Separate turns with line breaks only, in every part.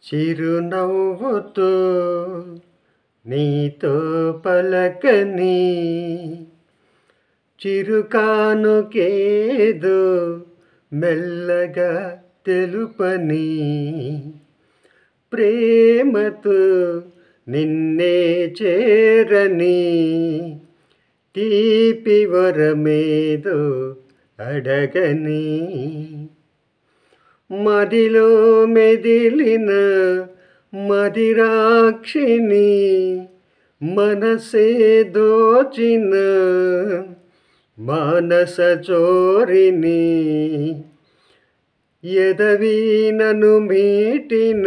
చిరునవ్వుతో నీతో పలకని చిరుకానుకేదో మెల్లగా తెలుపని ప్రేమతో నిన్నే చేరని తీపి వరమేదో అడగని మదిలో మెదిలిన మదిరాక్షిని మనసే దోచిన మానస చోరిని ఎదవీనను మీటిన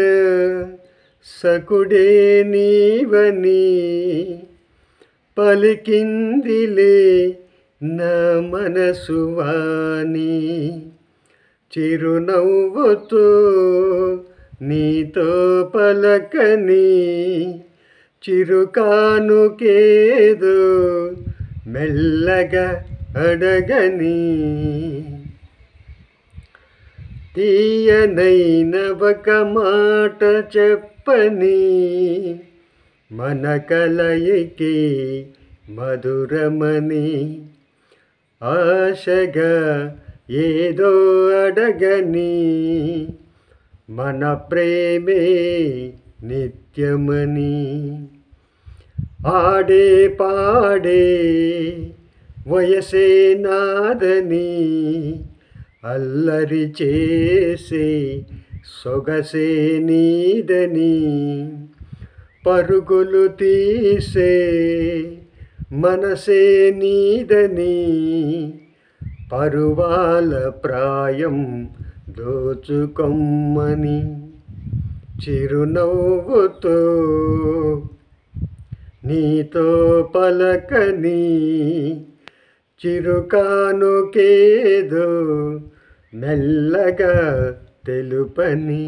సకుడే నీవని పలికిందిలే నా మనసు వాణి చిరునవ్వుతో నీతో పలకని చిరుకానుకేదో మెల్లగా అడగని తీయనైన ఒక మాట చెప్పని మన కలయికి మధురమని ఆశగా ఏదో అడగని మన ప్రేమే నిత్యమని ఆడే పాడే వయసే నాదని అల్లరి చేసే సొగసే నీదని పరుగులు తీసే మనసే నీదని పరువాల ప్రాయం దోచుకొమ్మని చిరునవ్వుతో నీతో పలకని చిరుకానుకేదో మెల్లగా తెలుపని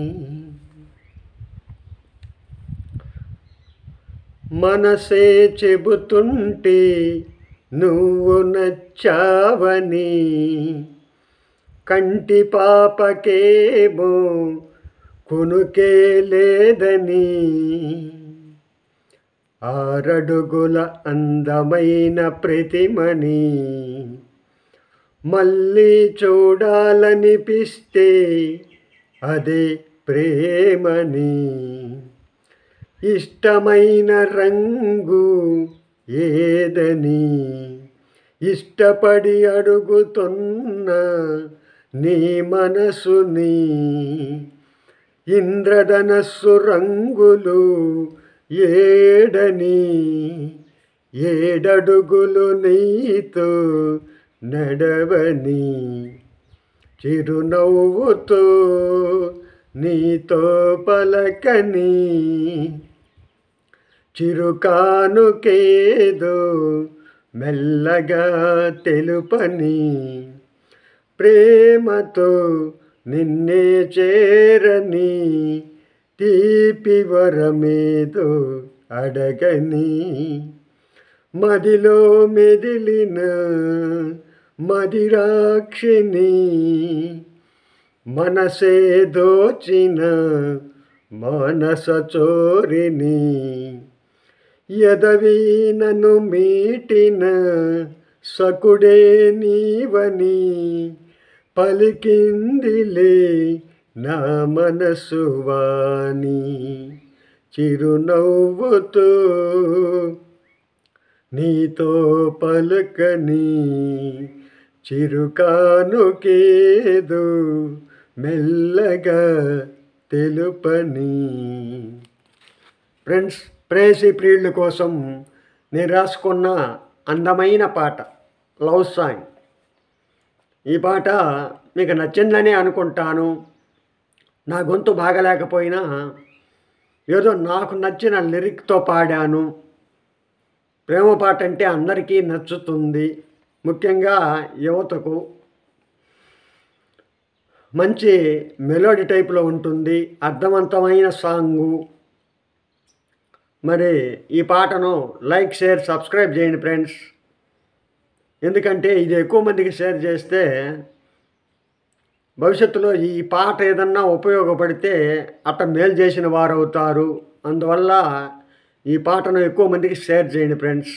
మనసే చెబుతుంటే నువ్వు నచ్చావని కంటి పాపకేమో కునుకే లేదని ఆరడుగుల అందమైన ప్రతిమని మళ్ళీ చూడాలనిపిస్తే అదే ప్రేమని ఇష్టమైన రంగు ఏదని ఇష్టపడి అడుగుతున్న నీ మనసుని ఇంద్రధనస్సు రంగులు ఏడని ఏడడుగులు నీతో నడవని చిరునవ్వుతో నీతో పలకని చిరుకానుకేదో మెల్లగా తెలుపని ప్రేమతో నిన్నే చేరని తీపి వరమేదో అడగని మదిలో మెదిలిన మదిరాక్షిని మనసే దోచిన మానస చోరిని ఎదవీనను మీటిన సకుడే నీవని పలికిందిలే నా మనసు వాణి చిరునవ్వుతో నీతో పలకని చిరుకానుకేదో మెల్లగా తెలుపని. ఫ్రెండ్స్, ప్రేయసి ప్రియుల కోసం నేను రాసుకున్న అందమైన పాట, లవ్ సాంగ్. ఈ పాట మీకు నచ్చిందని అనుకుంటాను. నా గొంతు బాగలేకపోయినా ఏదో నాకు నచ్చిన లిరిక్తో పాడాను. ప్రేమ పాట అంటే అందరికీ నచ్చుతుంది, ముఖ్యంగా యువతకు. మంచి మెలోడీ టైప్లో ఉంటుంది, అర్థవంతమైన సాంగు. మరి ఈ పాటను లైక్, షేర్, సబ్స్క్రైబ్ చేయండి ఫ్రెండ్స్. ఎందుకంటే ఇది ఎక్కువ మందికి షేర్ చేస్తే భవిష్యత్తులో ఈ పాట ఏదన్నా ఉపయోగపడితే అట్ట మేలు చేసిన వారు అవుతారు. అందువల్ల ఈ పాటను ఎక్కువ మందికి షేర్ చేయండి ఫ్రెండ్స్.